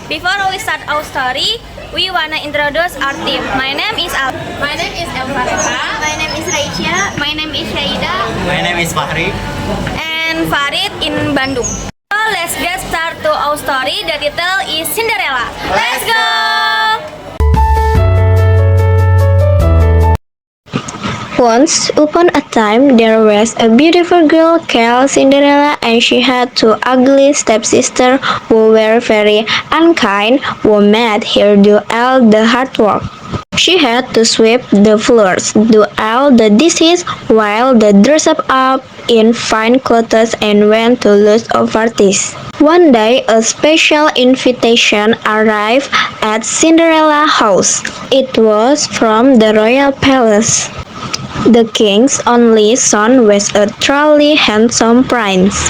Before we start our story, we wanna introduce our team. My name is Al. My name is Elfarifa. My name is Raisya. My name is Shaida. My name is Fahri. And Farid in Bandung. So let's get start to our story. The title is Cinderella. Let's go! Once upon a time, there was a beautiful girl called Cinderella, and she had two ugly stepsisters who were very unkind, who made her do all the hard work. She had to sweep the floors, do all the dishes, while they dressed up in fine clothes and went to lots of parties. One day, a special invitation arrived at Cinderella's house. It was from the royal palace. The king's only son was a truly handsome prince,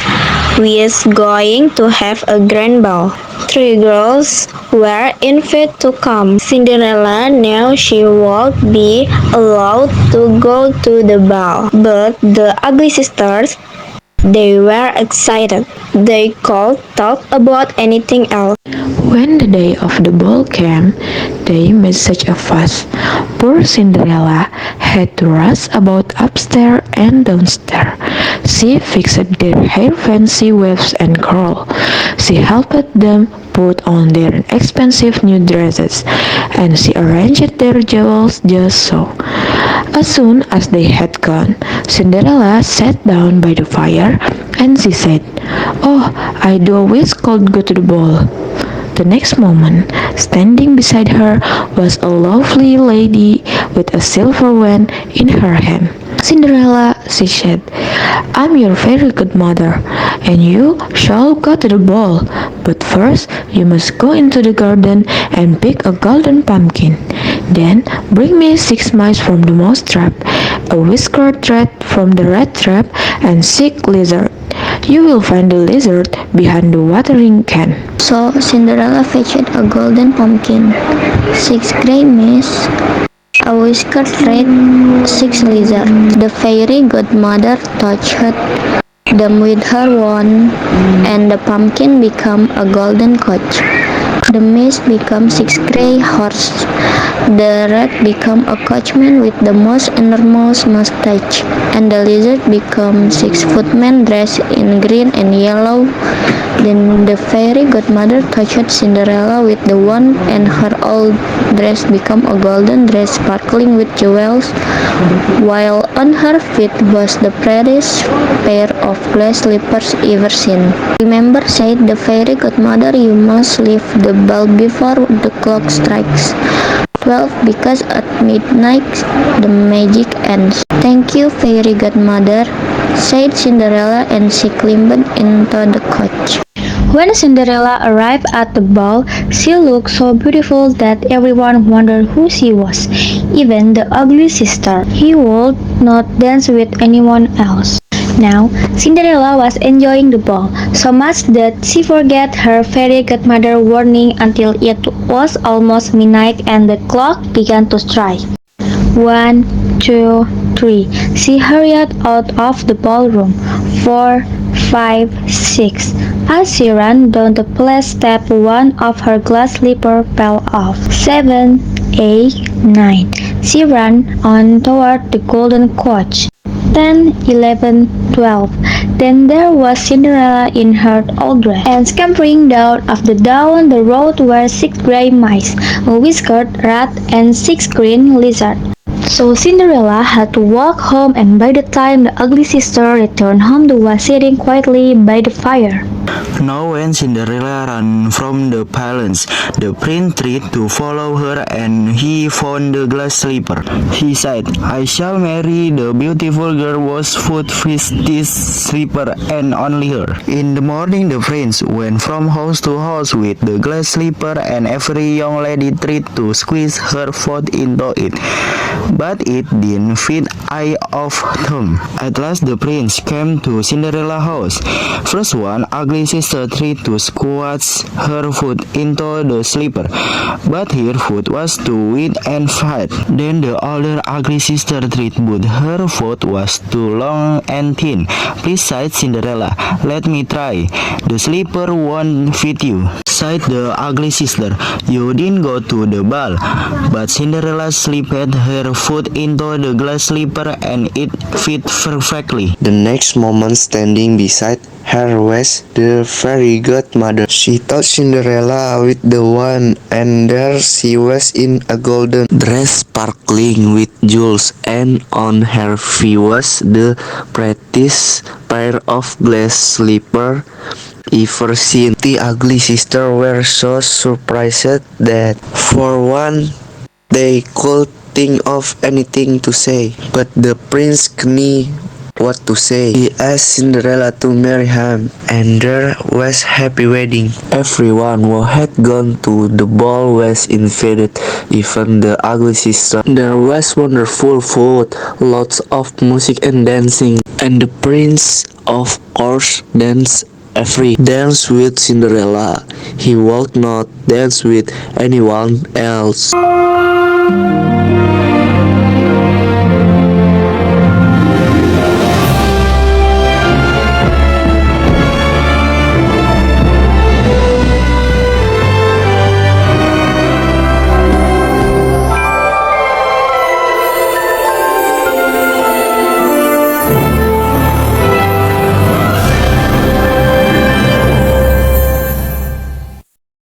who is going to have a grand ball. Three girls were invited to come. Cinderella knew she would be allowed to go to the ball, but the ugly sisters, they were excited. They could talk about anything else. When the day of the ball came, they made such a fuss. Poor Cinderella had to rush about upstairs and downstairs. She fixed their hair fancy waves and curls. She helped them put on their expensive new dresses, and she arranged their jewels just so. As soon as they had gone, Cinderella sat down by the fire and she said, "Oh, I do wish could go to the ball." The next moment, standing beside her was a lovely lady with a silver wand in her hand. "Cinderella," she said, "I'm your very good mother, and you shall go to the ball. But first, you must go into the garden and pick a golden pumpkin. Then bring me 6 mice from the mouse trap, a whiskered rat from the rat trap, and 6 lizards. You will find the lizard behind the watering can." So Cinderella fetched a golden pumpkin, 6 grey mice, a whiskered rat, 6 lizards. The fairy godmother touched them with her wand, and the pumpkin became a golden coach. The mice became 6 grey horses. The rat became a coachman with the most enormous mustache, and the lizard became 6 footmen dressed in green and yellow. Then the fairy godmother touched Cinderella with the wand, and her old dress became a golden dress sparkling with jewels, while on her feet was the prettiest pair of glass slippers ever seen. "Remember," said the fairy godmother, "you must leave the ball before the clock strikes 12, because at midnight the magic ends." "Thank you, fairy godmother," said Cinderella, and she climbed into the coach. When Cinderella arrived at the ball, she looked so beautiful that everyone wondered who she was, even the ugly sister. He would not dance with anyone else. Now, Cinderella was enjoying the ball so much that she forgot her fairy godmother warning until it was almost midnight and the clock began to strike. 1, 2, 3. She hurried out of the ballroom. 4, 5, 6. As she ran down the place step, one of her glass slipper fell off. 7, 8, 9. She ran on toward the golden coach. 10, 11, 12. Then there was Cinderella in her old dress, and scampering down the road were 6 grey mice, a whiskered rat, and 6 green lizards. So Cinderella had to walk home, and by the time the ugly sister returned home, the was sitting quietly by the fire. Now when Cinderella ran from the palace, the prince tried to follow her and he found the glass slipper. He said, "I shall marry the beautiful girl who would fix this slipper and only her." In the morning the prince went from house to house with the glass slipper and every young lady tried to squeeze her foot into it. But it didn't fit eye of them. At last the prince came to Cinderella's house. First one ugly sister tried to squeeze her foot into the slipper, but her foot was too weak and fat. Then the older ugly sister tried, but her foot was too long and thin. "Please," sighed Cinderella, "let me try. The slipper won't fit you," sighed the ugly sister. "You didn't go to the ball." But Cinderella slipped her foot into the glass slipper and it fit perfectly. The next moment, standing beside her was the fairy godmother. She touched Cinderella with the wand, and there she was in a golden dress sparkling with jewels, and on her feet was the prettiest pair of glass slippers ever seen. The ugly sisters were so surprised that for one they could think of anything to say, but the prince knew what to say. He asked Cinderella to marry him, and there was happy wedding. Everyone who had gone to the ball was invited, even the ugly sister. There was wonderful food, lots of music and dancing, and the prince, of course, danced every dance with Cinderella. He would not dance with anyone else.